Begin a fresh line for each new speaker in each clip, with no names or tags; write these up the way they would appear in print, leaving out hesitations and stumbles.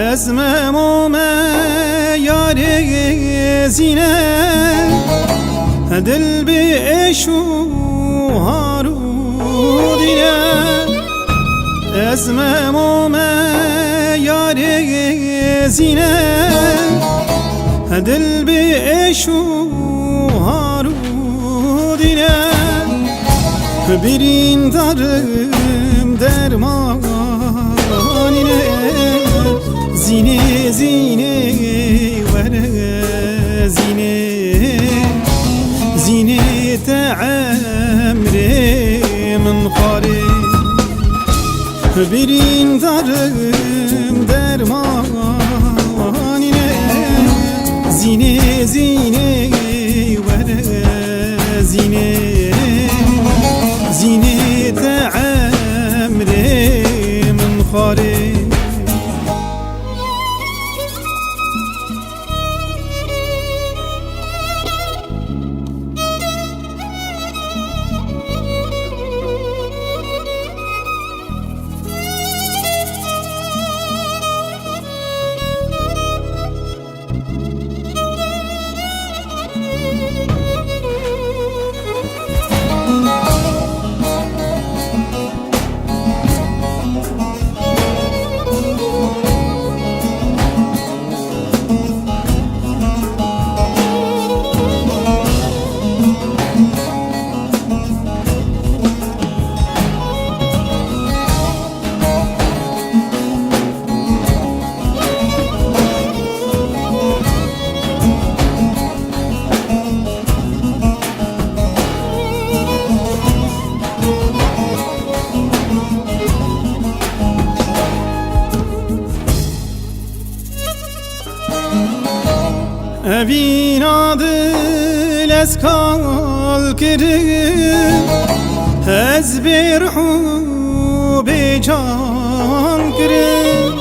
ازمم یاری زینه دل به اشو هارو دینه ازمم یاری زینه دل به اشو هارو دینه برین دارم درمانینه زینه زینه وره زینه تعمر من خاره برین دارم درمانینه زینه وره زینه تعمر من خاره اوین دل از کال کرد از برحو به جان کرد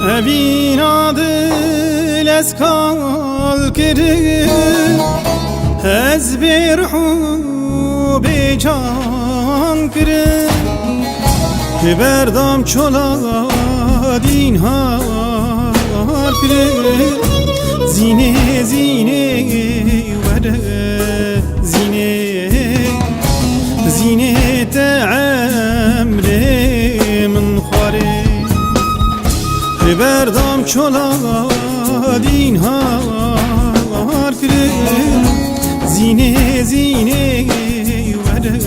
اوین دل از کال کرد از برحو به جان کرد بردم چلا دین ها کرد زینه وره زینه تعمر من خاره بردم چلا دین ها کرد زینه وره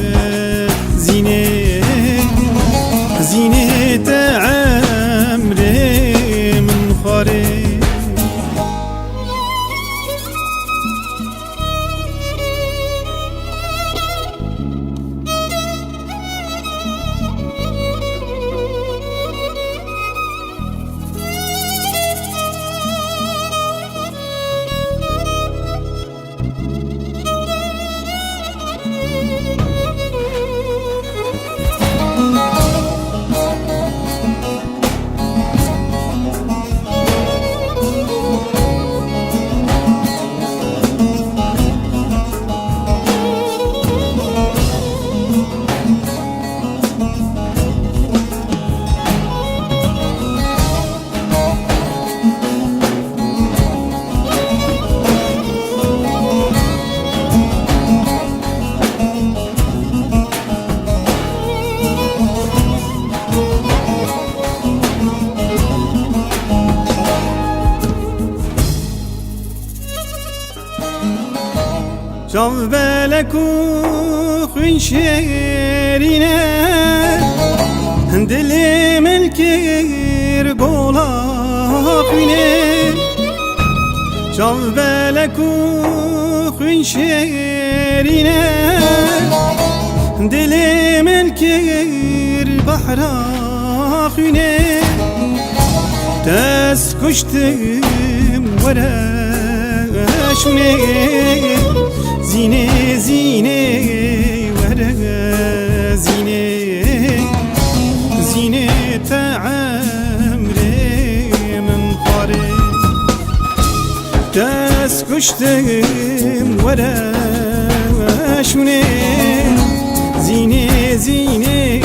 زینه تعمر من خاره جاو بلکو خوین شیرینه دل ملکر گولا خوینه جاو بلکو خوین شیرینه دل ملکر بحرا خوینه دست کشتم ورشونه زینه وره زینه تعمر من خاره دست کشتم ورشونه زینه